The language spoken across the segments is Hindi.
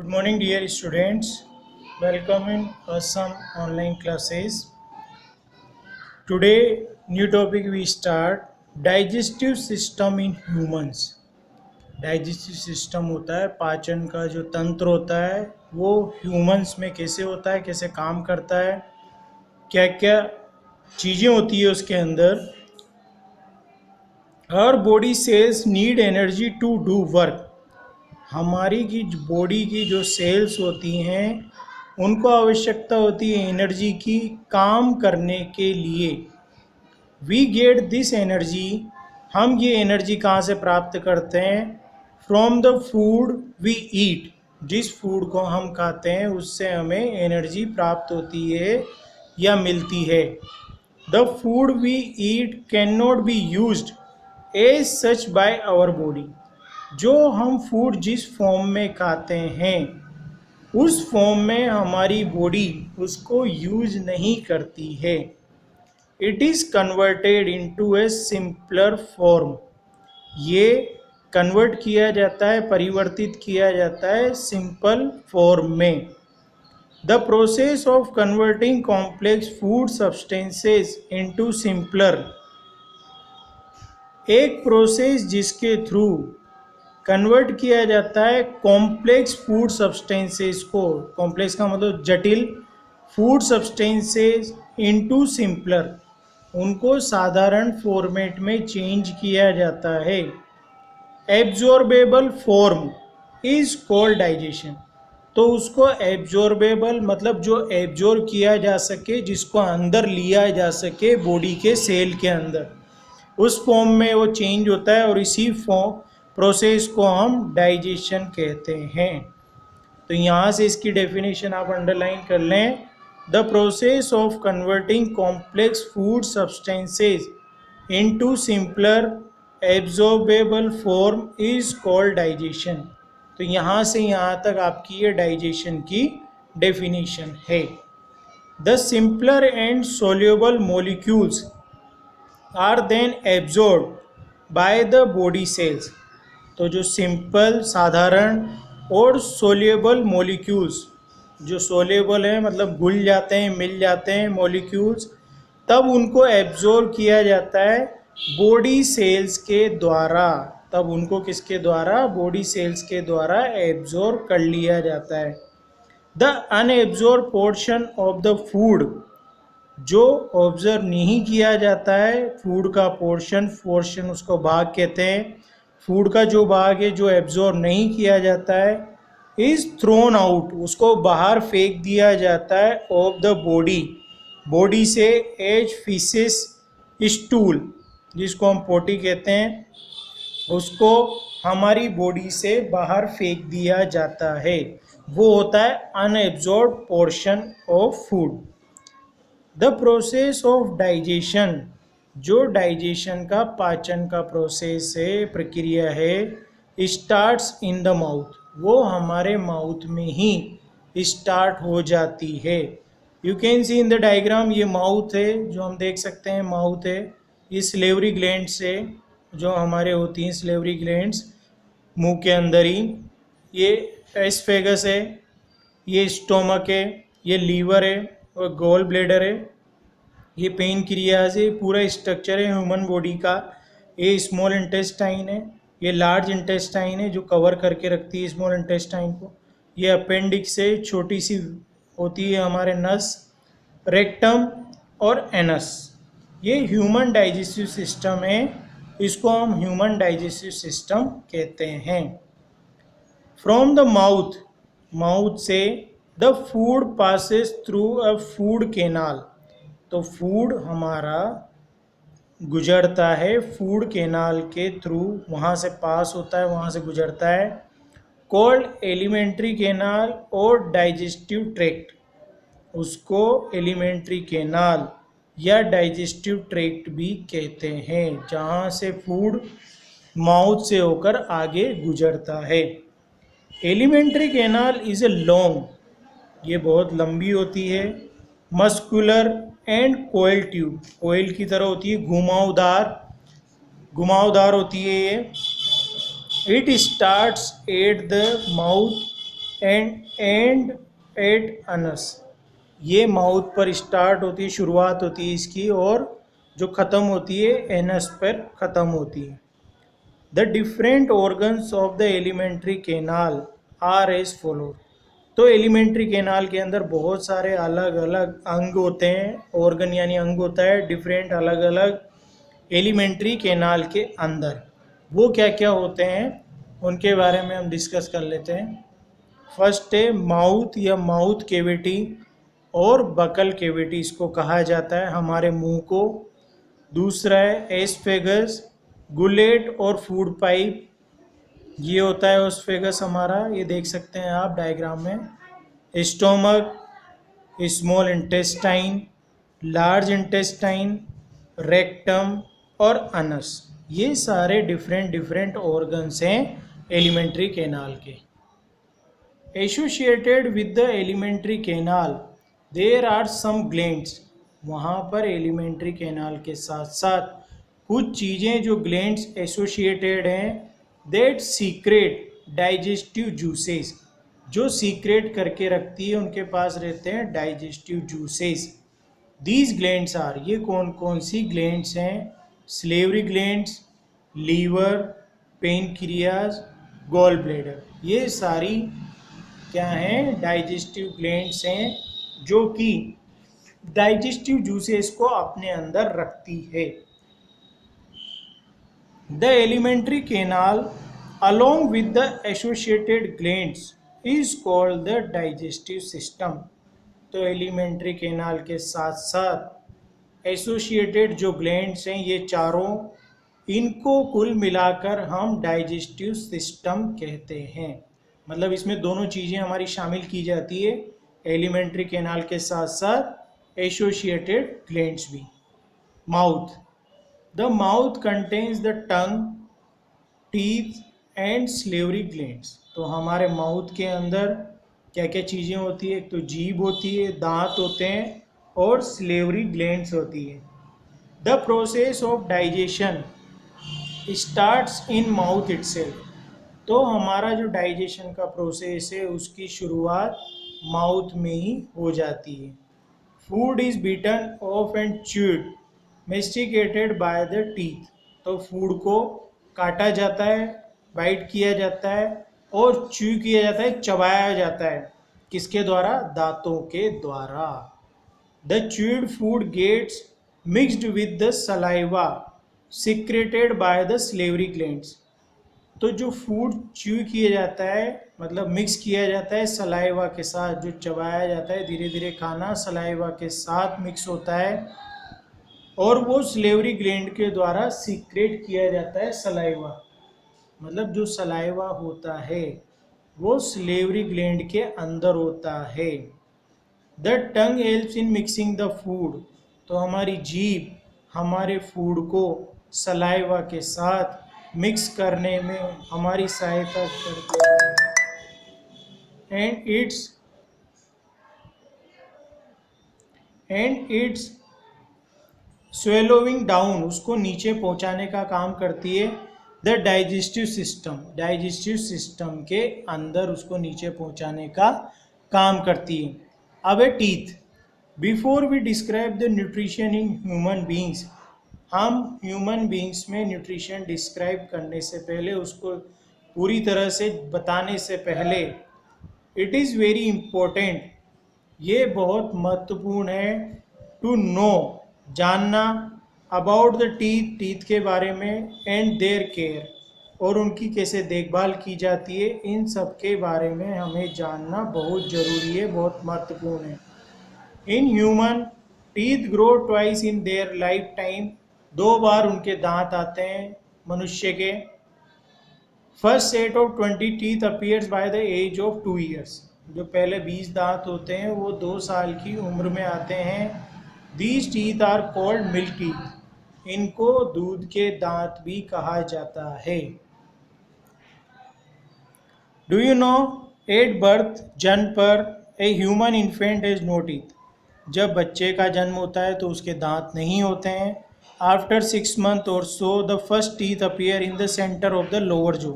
Good morning, dear students. Welcome in some online classes. Today, new topic we start digestive system in humans. Digestive system होता है, पाचन का जो तंत्र होता है वो ह्यूमंस में कैसे होता है, कैसे काम करता है, क्या क्या चीज़ें होती है उसके अंदर. Our body cells need energy to do work. हमारी की बॉडी की जो सेल्स होती हैं उनको आवश्यकता होती है एनर्जी की काम करने के लिए. वी गेट दिस एनर्जी, हम ये एनर्जी कहाँ से प्राप्त करते हैं? From the food we eat, जिस फूड को हम खाते हैं उससे हमें एनर्जी प्राप्त होती है या मिलती है. The food we eat can not be used as such by our body. जो हम फूड जिस फॉर्म में खाते हैं उस फॉर्म में हमारी बॉडी उसको यूज नहीं करती है. It is converted into A simpler form. ये कन्वर्ट किया जाता है, परिवर्तित किया जाता है सिंपल फॉर्म में. The process of converting complex food substances into simpler, एक प्रोसेस जिसके थ्रू कन्वर्ट किया जाता है कॉम्प्लेक्स फूड सब्सटेंसेस को, कॉम्प्लेक्स का मतलब जटिल, फूड सब्सटेंसेस इनटू सिंपलर, उनको साधारण फॉर्मेट में चेंज किया जाता है. Absorbable form is called digestion. तो उसको एब्जॉर्बेबल मतलब जो एब्जॉर्ब किया जा सके, जिसको अंदर लिया जा सके बॉडी के सेल के अंदर, उस फॉर्म में वो चेंज होता है और इसी फॉर्म प्रोसेस को हम डाइजेशन कहते हैं. तो यहाँ से इसकी डेफिनेशन आप अंडरलाइन कर लें. The process of converting complex food substances into simpler absorbable form is called digestion. तो यहाँ से यहाँ तक आपकी ये डाइजेशन की डेफिनेशन है. The simpler and soluble molecules are then absorb by the body cells. तो जो सिंपल साधारण और सोल्यूबल मॉलिक्यूल्स, जो सोल्यूबल है मतलब घुल जाते हैं, मिल जाते हैं मॉलिक्यूल्स, तब उनको एब्जॉर्ब किया जाता है बॉडी सेल्स के द्वारा. तब उनको किसके द्वारा? बॉडी सेल्स के द्वारा एब्जॉर्ब कर लिया जाता है. The unabsorbed portion of the food, जो ऑब्जर्व नहीं किया जाता है फूड का पोर्शन उसको भाग कहते हैं. फूड का जो भाग है जो एब्जॉर्ब नहीं किया जाता है, इज थ्रोन आउट, उसको बाहर फेंक दिया जाता है ऑफ द बॉडी से एज फीसेस स्टूल, जिसको हम पोटी कहते हैं, उसको हमारी बॉडी से बाहर फेंक दिया जाता है. वो होता है unabsorbed portion of food. The process of digestion, जो डाइजेशन का पाचन का प्रोसेस है, प्रक्रिया है, स्टार्ट्स इन द माउथ, वो हमारे माउथ में ही स्टार्ट हो जाती है. You can see in the diagram, ये माउथ है जो हम देख सकते हैं, माउथ है. ये स्लेवरी ग्लैंड्स है जो हमारे होती हैं, स्लेवरी ग्लैंड्स मुंह के अंदर ही. ये एस्फेगस है, ये स्टोमक है, ये लीवर है और गॉल ब्लैडर है. ये पेन क्रिया से पूरा स्ट्रक्चर है ह्यूमन बॉडी का. ये स्मॉल इंटेस्टाइन है, ये लार्ज इंटेस्टाइन है जो कवर करके रखती है स्मॉल इंटेस्टाइन को. ये अपेंडिक्स है, छोटी सी होती है हमारे नस, रेक्टम और एनस. ये ह्यूमन डाइजेस्टिव सिस्टम है, इसको हम ह्यूमन डाइजेस्टिव सिस्टम कहते हैं. फ्रॉम द माउथ से the food passes through a food canal. तो फूड हमारा गुजरता है फूड कैनाल के थ्रू, वहाँ से पास होता है, वहाँ से गुजरता है. कॉल्ड एलिमेंट्री कैनाल और डाइजेस्टिव ट्रैक्ट, उसको एलिमेंट्री कैनाल या डाइजेस्टिव ट्रैक्ट भी कहते हैं, जहाँ से फूड माउथ से होकर आगे गुजरता है. Alimentary canal is a long, ये बहुत लंबी होती है. Muscular and coil tube, coil की तरह होती है, घुमावदार होती है ये. It starts at the mouth and at anus, ये माउथ पर स्टार्ट होती है, शुरुआत होती है इसकी, और जो ख़त्म होती है एनस पर ख़त्म होती है। The different organs of the alimentary canal are as follow. तो एलिमेंट्री कैनाल के अंदर बहुत सारे अलग अलग अंग होते हैं, ऑर्गन यानी अंग होता है डिफरेंट अलग अलग एलिमेंट्री कैनाल के अंदर। वो क्या क्या होते हैं उनके बारे में हम डिस्कस कर लेते हैं। फर्स्ट है माउथ या माउथ कैविटी और बकल कैविटी, इसको कहा जाता है हमारे मुंह को। दूसरा है एस्फेगस, गुलेट और फूड पाइप, ये होता है एस्फेगस हमारा, ये देख सकते हैं आप डायग्राम में। Stomach, small intestine, large intestine, rectum और अनस, ये सारे डिफरेंट डिफरेंट ऑर्गन्स हैं एलिमेंट्री कैनाल के। Associated with the alimentary canal there are some glands, वहाँ पर एलिमेंट्री कैनाल के साथ साथ कुछ चीज़ें जो ग्लैंड्स एसोसिएटेड हैं, दैट सीक्रेट डाइजेस्टिव जूसेस, जो सीक्रेट करके रखती है, उनके पास रहते हैं digestive juices. These glands are, ये कौन कौन सी ग्लैंड्स हैं? Salivary glands, liver, pancreas, gall bladder, ये सारी क्या हैं? डाइजेस्टिव ग्लैंड्स हैं जो कि डाइजेस्टिव जूसेस को अपने अंदर रखती है। The alimentary canal along with the associated glands is called the digestive system। तो एलिमेंट्री कैनाल के साथ साथ एसोसिएटेड जो ग्लैंड्स हैं ये चारों, इनको कुल मिलाकर हम डाइजेस्टिव सिस्टम कहते हैं। मतलब इसमें दोनों चीज़ें हमारी शामिल की जाती है, एलिमेंट्री कैनाल के साथ साथ एसोसिएटेड ग्लैंड्स भी। Mouth, the mouth contains the tongue, teeth and slavery glands. तो हमारे माउथ के अंदर क्या क्या चीज़ें होती है? एक तो जीभ होती है, दांत होते हैं और स्लेवरी ग्लैंड्स होती है। The process of digestion starts in mouth itself. तो हमारा जो डाइजेशन का प्रोसेस है उसकी शुरुआत माउथ में ही हो जाती है। Food is bitten off and chewed masticated by the teeth. तो फूड को काटा जाता है, बाइट किया जाता है और च्यू किया जाता है, चबाया जाता है। किसके द्वारा? दांतों के द्वारा। The chewed food gets mixed with the saliva secreted by the salivary glands. तो जो फूड च्यू किया जाता है, मतलब मिक्स किया जाता है सलाइवा के साथ, जो चबाया जाता है धीरे धीरे खाना सलाइवा के साथ मिक्स होता है और वो स्लेवरी ग्लैंड के द्वारा सीक्रेट किया जाता है सलाइवा। मतलब जो सलाइवा होता है वो स्लेवरी ग्लैंड के अंदर होता है। The tongue helps in mixing the food. तो हमारी जीभ हमारे फूड को सलाइवा के साथ मिक्स करने में हमारी सहायता करती है। एंड इट्स स्वेलोइंग डाउन, उसको नीचे पहुंचाने का काम करती है the digestive system. Digestive system के अंदर उसको नीचे पहुंचाने का काम करती है। अब है teeth. Before we describe the nutrition in human beings, हम ह्यूमन बींग्स में न्यूट्रिशन डिस्क्राइब करने से पहले, उसको पूरी तरह से बताने से पहले, इट इज़ वेरी इम्पोर्टेंट, ये बहुत महत्वपूर्ण है, टू नो, जानना, अबाउट द टीथ, टीथ के बारे में, एंड देयर केयर, और उनकी कैसे देखभाल की जाती है, इन सब के बारे में हमें जानना बहुत ज़रूरी है, बहुत महत्वपूर्ण है। In human teeth grow twice in their lifetime, 2 बार उनके दांत आते हैं मनुष्य के। First set of 20 teeth appears by the age of 2 years. जो पहले 20 दांत होते हैं वो 2 साल की उम्र में आते हैं। These teeth are called milk teeth, इनको दूध के दांत भी कहा जाता है। Do you know, at birth, जन्म पर, a human infant has no teeth. जब बच्चे का जन्म होता है तो उसके दांत नहीं होते हैं। आफ्टर 6 मंथ और so the first teeth appear in the centre of the lower jaw.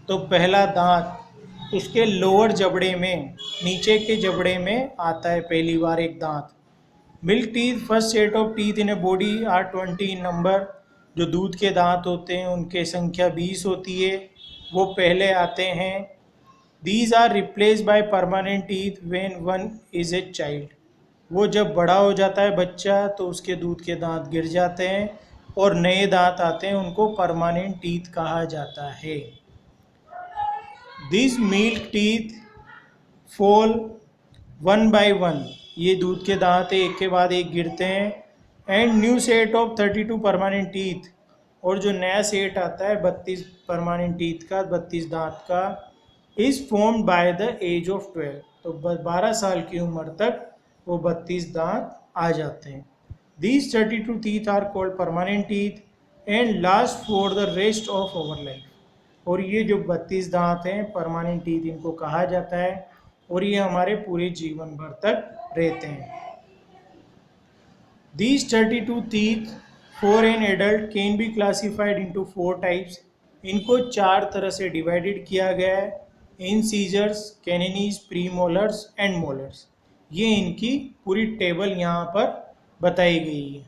तो पहला दांत उसके लोअर जबड़े में, नीचे के जबड़े में आता है पहली बार एक दांत। Milk teeth, first set of teeth in a body are 20 in number. जो दूध के दांत होते हैं उनके संख्या 20 होती है, वो पहले आते हैं। These are replace by permanent teeth when one is a child. वो जब बड़ा हो जाता है बच्चा तो उसके दूध के दांत गिर जाते हैं और नए दांत आते हैं, उनको परमानेंट टीथ कहा जाता है। This milk teeth fall one by one. ये दूध के दांत एक के बाद एक गिरते हैं। And new set of 32 permanent teeth, और जो नया सेट आता है 32 परमानेंट टीथ का, 32 दांत का, is formed by the age of 12। तो 12 साल की उम्र तक वो 32 दांत आ जाते हैं। These 32 teeth are called permanent teeth and last for the rest of our life. और ये जो 32 दांत हैं परमानेंट टीथ इनको कहा जाता है, और ये हमारे पूरे जीवन भर तक रहते हैं। These 32 teeth for an adult can be classified into 4 types। इनको 4 तरह से डिवाइडेड किया गया है, इंसीजर्स, कैनिनीज, प्रीमोलर्स एंड मोलर्स। ये इनकी पूरी टेबल यहाँ पर बताई गई है।